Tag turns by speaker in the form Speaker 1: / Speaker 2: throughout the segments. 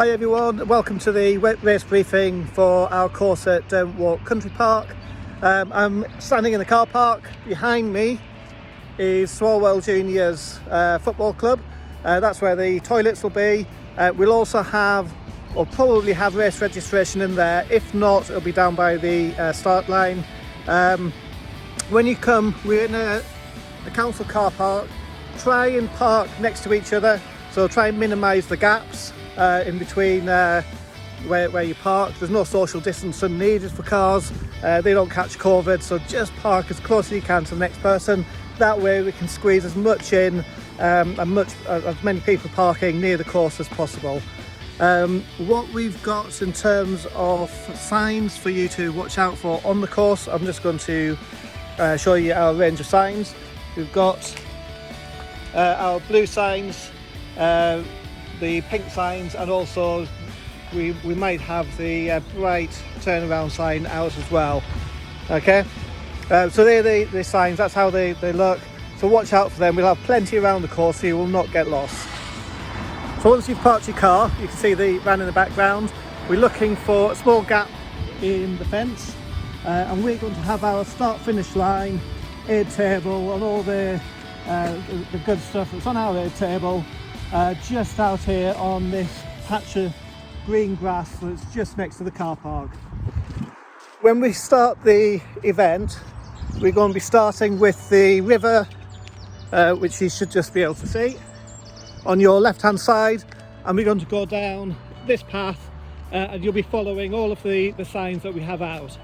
Speaker 1: Hi everyone, welcome to the race briefing for our course at Derwent Country Park. I'm standing in the car park. Behind me is Swalwell Juniors Football Club. That's where the toilets will be. We'll also have, or probably have, race registration in there. If not, it'll be down by the start line. When you come, we're in a council car park. Try and park next to each other, so try and minimise the gaps in between where you park. There's no social distancing needed for cars. They don't catch COVID, so just park as close as you can to the next person. That way we can squeeze as much in and as many people parking near the course as possible. What we've got in terms of signs for you to watch out for on the course, I'm just going to show you our range of signs. We've got our blue signs, the pink signs, and also we might have the bright turnaround sign out as well. Okay, so they're the signs, that's how they look, so watch out for them. We'll have plenty around the course so you will not get lost. So once you've parked your car, you can see the van in the background. We're looking for a small gap in the fence, and we're going to have our start-finish line, aid table, and all the good stuff that's on our aid table just out here on this patch of green grass that's just next to the car park. When we start the event, we're going to be starting with the river, which you should just be able to see on your left hand side, and we're going to go down this path and you'll be following all of the signs that we have out.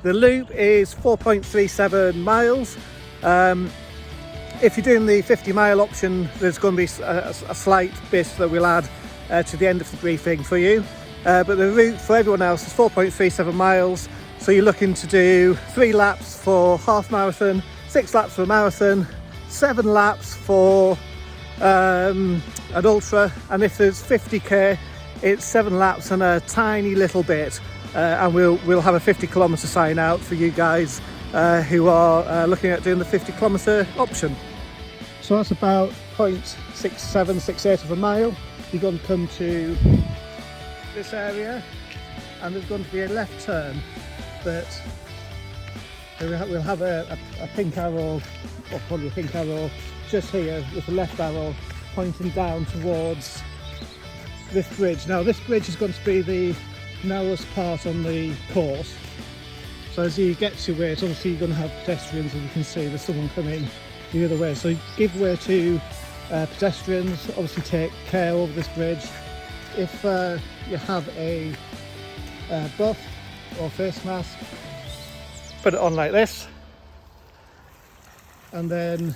Speaker 1: The loop is 4.37 miles. If you're doing the 50-mile option, there's going to be a slight bit that we'll add to the end of the briefing for you. But the route for everyone else is 4.37 miles. So you're looking to do 3 laps for half marathon, 6 laps for a marathon, 7 laps for an ultra, and if there's 50k, it's 7 laps and a tiny little bit. And we'll have a 50-kilometre sign out for you guys who are looking at doing the 50-kilometre option. So that's about 0.6768 of a mile. You're going to come to this area and there's going to be a left turn that we'll have a pink arrow, or probably a pink arrow just here with a left arrow pointing down towards this bridge. Now this bridge is going to be the narrowest part on the course. So as you get to it, obviously you're going to have pedestrians, and you can see there's someone coming the other way. So give way to pedestrians, obviously take care over this bridge. If you have a buff or face mask, put it on like this, and then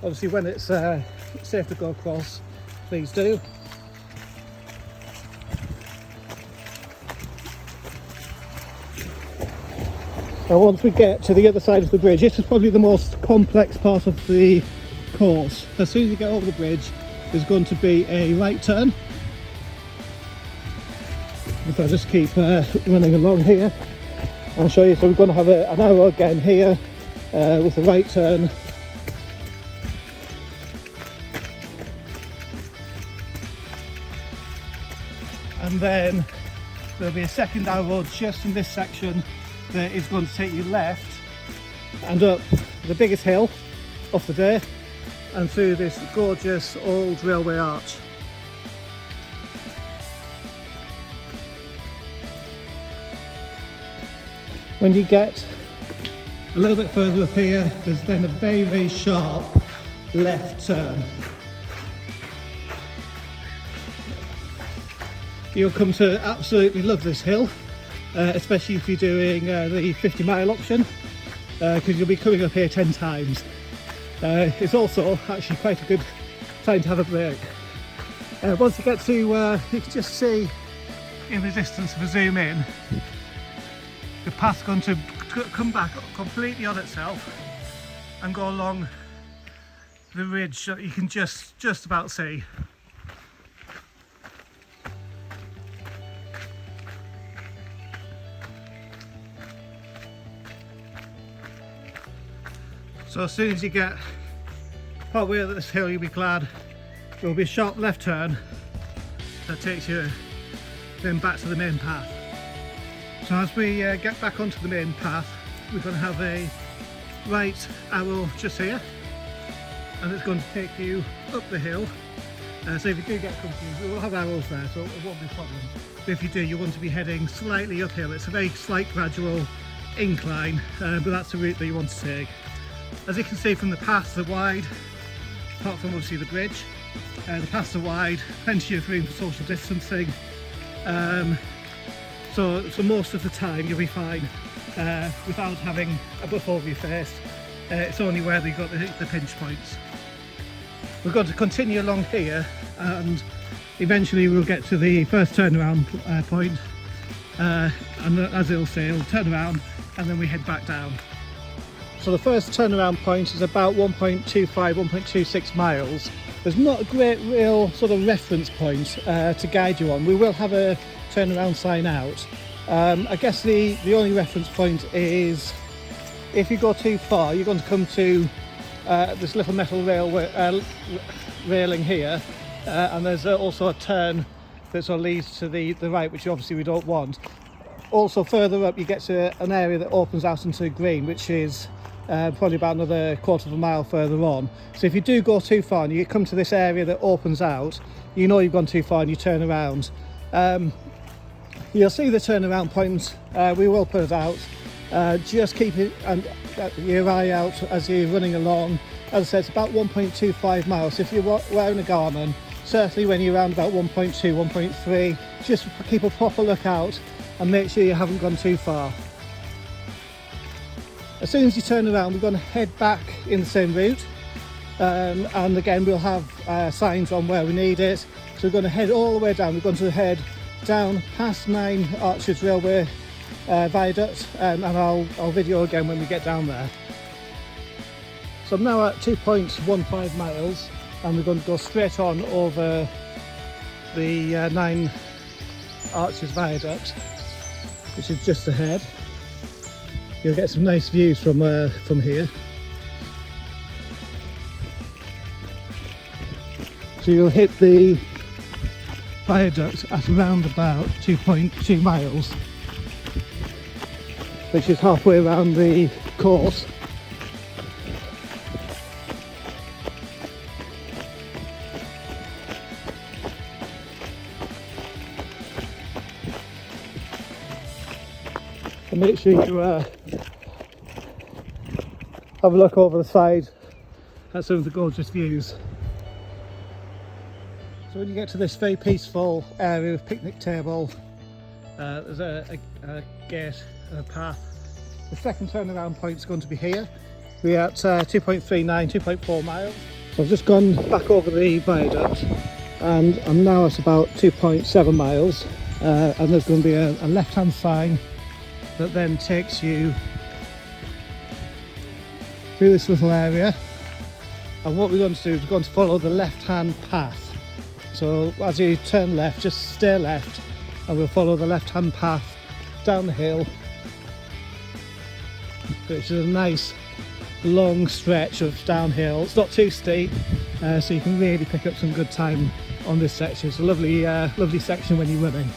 Speaker 1: obviously when it's safe to go across, please do. Now once we get to the other side of the bridge, this is probably the most complex part of the course. As soon as you get over the bridge, there's going to be a right turn. If I just keep running along here, I'll show you. So we're going to have an arrow again here with a right turn. And then there'll be a second arrow just in this section that is going to take you left and up the biggest hill of the day and through this gorgeous old railway arch. When you get a little bit further up here, there's then a very, very sharp left turn. You'll come to absolutely love this hill, especially if you're doing the 50-mile option, because you'll be coming up here 10 times. It's also actually quite a good time to have a break. Once you get to, you can just see in the distance, if I zoom in, the path's going to come back completely on itself and go along the ridge that you can just about see. So as soon as you get partway up this hill, you'll be glad there'll be a sharp left turn that takes you then back to the main path. So as we get back onto the main path, we're going to have a right arrow just here, and it's going to take you up the hill. So if you do get confused, we will have arrows there, so it won't be a problem. But if you do, you want to be heading slightly uphill. It's a very slight gradual incline, but that's the route that you want to take. As you can see from the paths are wide, apart from obviously the bridge. The paths are wide, plenty of room for social distancing. So most of the time you'll be fine without having a buff over your face. It's only where you've got the pinch points. We're going to continue along here, and eventually we'll get to the first turnaround point, and as it'll say, it'll turn around and then we head back down. So the first turnaround point is about 1.25, 1.26 miles. There's not a great real sort of reference point to guide you on. We will have a turnaround sign out. I guess the only reference point is if you go too far, you're going to come to this little metal railing here, and there's also a turn that sort of leads to the right, which obviously we don't want. Also further up you get to an area that opens out into the green, which is probably about another quarter of a mile further on. So if you do go too far and you come to this area that opens out, you know you've gone too far and you turn around. You'll see the turnaround point, we will put it out. Just keep it and your eye out as you're running along. As I said, it's about 1.25 miles. If you're wearing a Garmin, certainly when you're around about 1.2, 1.3, just keep a proper lookout and make sure you haven't gone too far. As soon as you turn around, we're going to head back in the same route, and again we'll have signs on where we need it. So we're going to head all the way down. We're going to head down past 9 Arches Railway Viaduct, and I'll video again when we get down there. So I'm now at 2.15 miles, and we're going to go straight on over the 9 Arches Viaduct, which is just ahead. You'll get some nice views from here. So you'll hit the viaduct at around about 2.2 miles, which is halfway around the course. And make sure you have a look over the side at some of the gorgeous views. So when you get to this very peaceful area with picnic table, there's a gate and a path. The second turnaround point is going to be here. We're at 2.39, 2.4 miles. So I've just gone back over the viaduct and I'm now at about 2.7 miles, and there's going to be a left-hand sign that then takes you through this little area, and what we're going to do is we're going to follow the left-hand path. So as you turn left, just stay left and we'll follow the left-hand path down the hill, which is a nice long stretch of downhill. It's not too steep, so you can really pick up some good time on this section. It's a lovely section when you're running.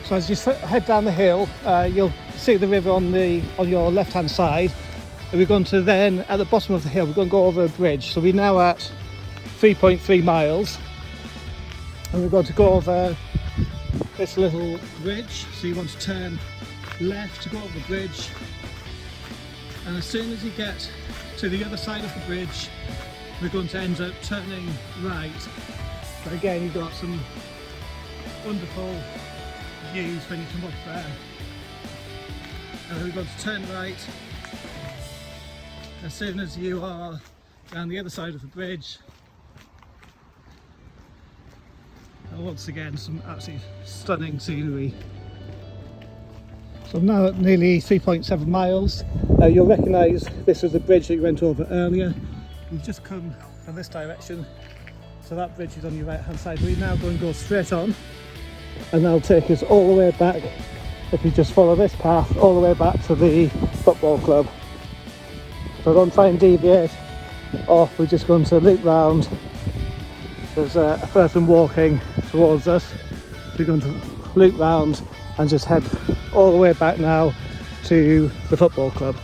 Speaker 1: So as you head down the hill, you'll see the river on your left hand side, and we're going to then, at the bottom of the hill, we're going to go over a bridge. So we're now at 3.3 miles, and we're going to go over this little bridge. So you want to turn left to go over the bridge, and as soon as you get to the other side of the bridge, we're going to end up turning right. But again, you've got some wonderful views when you come up there. And then we're going to turn right as soon as you are down the other side of the bridge. And once again, some absolutely stunning scenery. So I'm now at nearly 3.7 miles. You'll recognise this is the bridge that you went over earlier. We've just come from this direction, so that bridge is on your right hand side. We're now going to go straight on, and that'll take us all the way back, if you just follow this path, all the way back to the football club. So don't try and deviate, off. We're just going to loop round. There's a person walking towards us. We're going to loop round and just head all the way back now to the football club.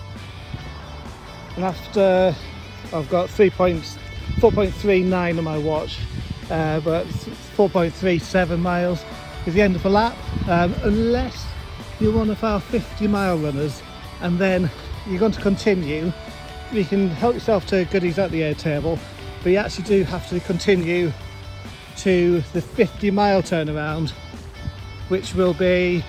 Speaker 1: And after I've got 4.39 on my watch, but 4.37 miles is the end of the lap, unless you're one of our 50-mile runners and then you're going to continue. You can help yourself to goodies at the air table, but you actually do have to continue to the 50-mile turnaround, which will be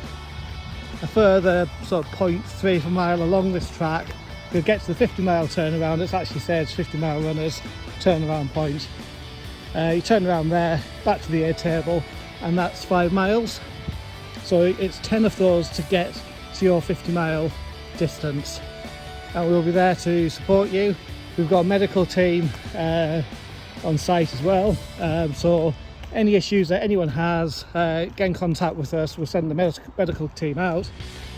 Speaker 1: a further sort of 0.3 of a mile along this track. You'll get to the 50-mile turnaround. It actually says 50-mile runners turnaround point. You turn around there, back to the air table, and that's 5 miles. So it's 10 of those to get to your 50-mile distance. And we'll be there to support you. We've got a medical team on site as well. So any issues that anyone has, get in contact with us. We'll send the medical team out.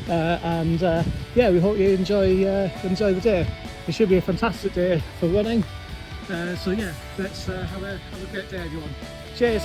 Speaker 1: Yeah, we hope you enjoy the day. It should be a fantastic day for running. So yeah, let's have a great day, everyone. Cheers.